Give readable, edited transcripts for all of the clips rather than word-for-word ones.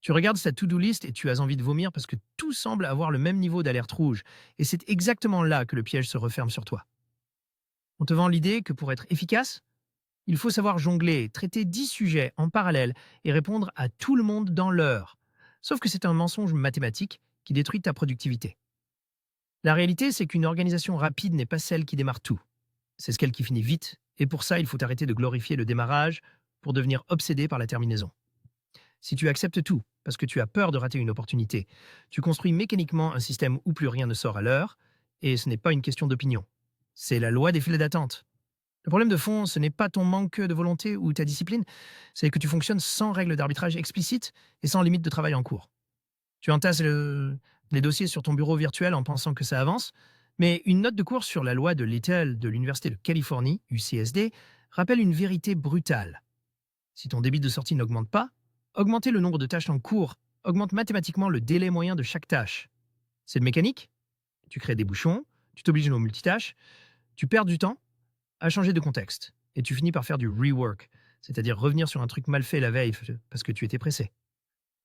Tu regardes sa to-do list et tu as envie de vomir parce que tout semble avoir le même niveau d'alerte rouge. Et c'est exactement là que le piège se referme sur toi. On te vend l'idée que pour être efficace, il faut savoir jongler, traiter 10 sujets en parallèle et répondre à tout le monde dans l'heure. Sauf que c'est un mensonge mathématique qui détruit ta productivité. La réalité, c'est qu'une organisation rapide n'est pas celle qui démarre tout. C'est celle qui finit vite, et pour ça, il faut arrêter de glorifier le démarrage pour devenir obsédé par la terminaison. Si tu acceptes tout, parce que tu as peur de rater une opportunité, tu construis mécaniquement un système où plus rien ne sort à l'heure, et ce n'est pas une question d'opinion. C'est la loi des files d'attente. Le problème de fond, ce n'est pas ton manque de volonté ou ta discipline, c'est que tu fonctionnes sans règles d'arbitrage explicites et sans limite de travail en cours. Tu entasses les dossiers sur ton bureau virtuel en pensant que ça avance, mais une note de cours sur la loi de Little de l'Université de Californie, UCSD, rappelle une vérité brutale. Si ton débit de sortie n'augmente pas, augmenter le nombre de tâches en cours augmente mathématiquement le délai moyen de chaque tâche. C'est de mécanique. Tu crées des bouchons, tu t'obliges au multitâche, tu perds du temps à changer de contexte, et tu finis par faire du rework, c'est-à-dire revenir sur un truc mal fait la veille parce que tu étais pressé.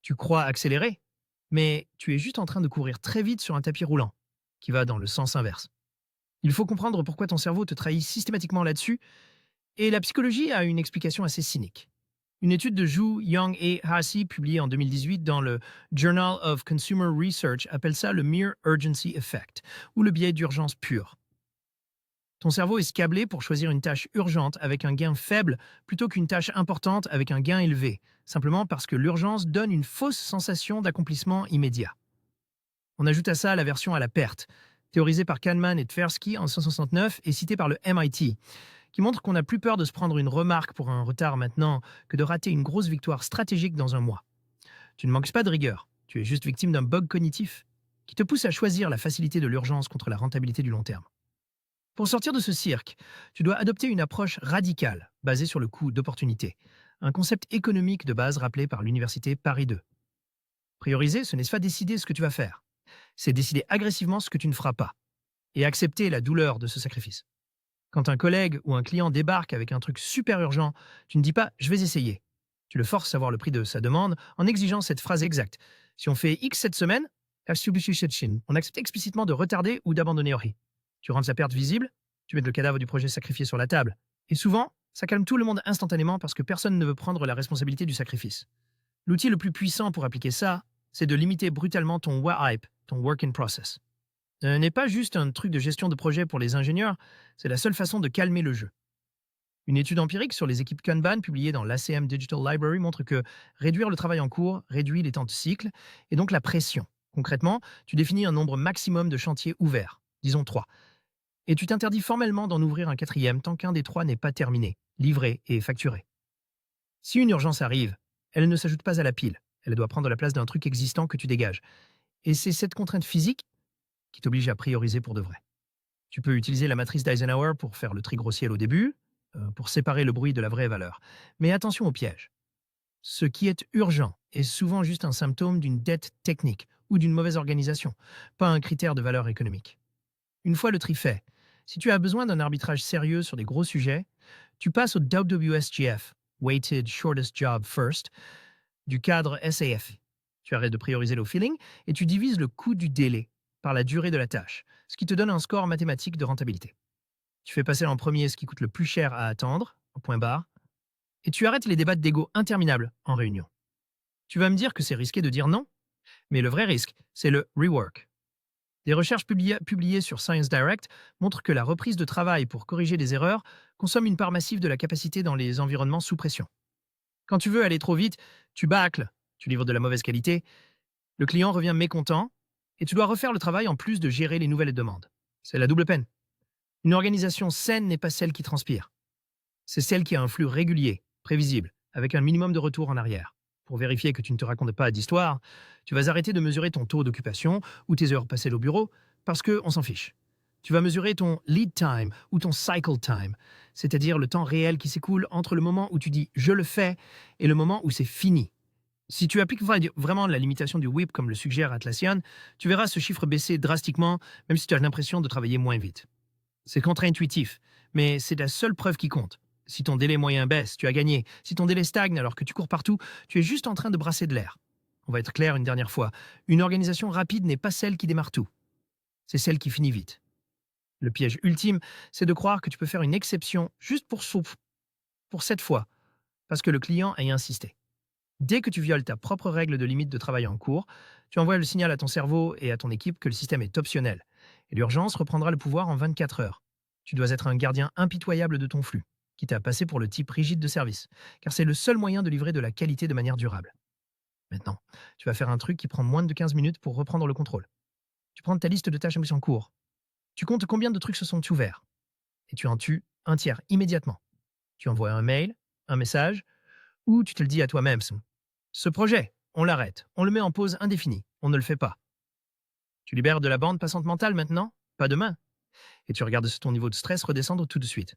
Tu crois accélérer, mais tu es juste en train de courir très vite sur un tapis roulant, qui va dans le sens inverse. Il faut comprendre pourquoi ton cerveau te trahit systématiquement là-dessus, et la psychologie a une explication assez cynique. Une étude de Zhu, Yang et Hasi, publiée en 2018 dans le Journal of Consumer Research, appelle ça le Mere Urgency Effect, ou le biais d'urgence pure. Ton cerveau est câblé pour choisir une tâche urgente avec un gain faible plutôt qu'une tâche importante avec un gain élevé, simplement parce que l'urgence donne une fausse sensation d'accomplissement immédiat. On ajoute à ça la version à la perte, théorisée par Kahneman et Tversky en 1969 et citée par le MIT, qui montre qu'on n'a plus peur de se prendre une remarque pour un retard maintenant que de rater une grosse victoire stratégique dans un mois. Tu ne manques pas de rigueur, tu es juste victime d'un bug cognitif qui te pousse à choisir la facilité de l'urgence contre la rentabilité du long terme. Pour sortir de ce cirque, tu dois adopter une approche radicale, basée sur le coût d'opportunité, un concept économique de base rappelé par l'université Paris 2. Prioriser, ce n'est pas décider ce que tu vas faire, c'est décider agressivement ce que tu ne feras pas, et accepter la douleur de ce sacrifice. Quand un collègue ou un client débarque avec un truc super urgent, tu ne dis pas «je vais essayer». Tu le forces à voir le prix de sa demande en exigeant cette phrase exacte. Si on fait X cette semaine, on accepte explicitement de retarder ou d'abandonner Ori. Tu rends sa perte visible, tu mets le cadavre du projet sacrifié sur la table. Et souvent, ça calme tout le monde instantanément parce que personne ne veut prendre la responsabilité du sacrifice. L'outil le plus puissant pour appliquer ça, c'est de limiter brutalement ton WIP, ton work in process. Ce n'est pas juste un truc de gestion de projet pour les ingénieurs, c'est la seule façon de calmer le jeu. Une étude empirique sur les équipes Kanban publiée dans l'ACM Digital Library montre que réduire le travail en cours réduit les temps de cycle et donc la pression. Concrètement, tu définis un nombre maximum de chantiers ouverts, disons 3, et tu t'interdis formellement d'en ouvrir un quatrième tant qu'un des 3 n'est pas terminé, livré et facturé. Si une urgence arrive, elle ne s'ajoute pas à la pile, elle doit prendre la place d'un truc existant que tu dégages. Et c'est cette contrainte physique qui t'oblige à prioriser pour de vrai. Tu peux utiliser la matrice d'Eisenhower pour faire le tri grossier au début, pour séparer le bruit de la vraie valeur. Mais attention au piège. Ce qui est urgent est souvent juste un symptôme d'une dette technique ou d'une mauvaise organisation, pas un critère de valeur économique. Une fois le tri fait, si tu as besoin d'un arbitrage sérieux sur des gros sujets, tu passes au WSGF, Weighted Shortest Job First, du cadre SAF. Tu arrêtes de prioriser le feeling et tu divises le coût du délai par la durée de la tâche, ce qui te donne un score mathématique de rentabilité. Tu fais passer en premier ce qui coûte le plus cher à attendre, au point barre, et tu arrêtes les débats d'ego interminables en réunion. Tu vas me dire que c'est risqué de dire non, mais le vrai risque, c'est le rework. Des recherches publiées sur Science Direct montrent que la reprise de travail pour corriger des erreurs consomme une part massive de la capacité dans les environnements sous pression. Quand tu veux aller trop vite, tu bâcles, tu livres de la mauvaise qualité, le client revient mécontent, et tu dois refaire le travail en plus de gérer les nouvelles demandes. C'est la double peine. Une organisation saine n'est pas celle qui transpire. C'est celle qui a un flux régulier, prévisible, avec un minimum de retour en arrière. Pour vérifier que tu ne te racontes pas d'histoire, tu vas arrêter de mesurer ton taux d'occupation ou tes heures passées au bureau parce qu'on s'en fiche. Tu vas mesurer ton lead time ou ton cycle time, c'est-à-dire le temps réel qui s'écoule entre le moment où tu dis « je le fais » et le moment où c'est fini. Si tu appliques vraiment la limitation du WIP comme le suggère Atlassian, tu verras ce chiffre baisser drastiquement, même si tu as l'impression de travailler moins vite. C'est contre-intuitif, mais c'est la seule preuve qui compte. Si ton délai moyen baisse, tu as gagné. Si ton délai stagne alors que tu cours partout, tu es juste en train de brasser de l'air. On va être clair une dernière fois. Une organisation rapide n'est pas celle qui démarre tout. C'est celle qui finit vite. Le piège ultime, c'est de croire que tu peux faire une exception juste pour cette fois, parce que le client a insisté. Dès que tu violes ta propre règle de limite de travail en cours, tu envoies le signal à ton cerveau et à ton équipe que le système est optionnel. Et l'urgence reprendra le pouvoir en 24 heures. Tu dois être un gardien impitoyable de ton flux, quitte à passer pour le type rigide de service, car c'est le seul moyen de livrer de la qualité de manière durable. Maintenant, tu vas faire un truc qui prend moins de 15 minutes pour reprendre le contrôle. Tu prends ta liste de tâches en cours. Tu comptes combien de trucs se sont ouverts. Et tu en tues un tiers immédiatement. Tu envoies un mail, un message, ou tu te le dis à toi-même. Ce projet, on l'arrête, on le met en pause indéfinie, on ne le fait pas. Tu libères de la bande passante mentale maintenant, pas demain. Et tu regardes ton niveau de stress redescendre tout de suite.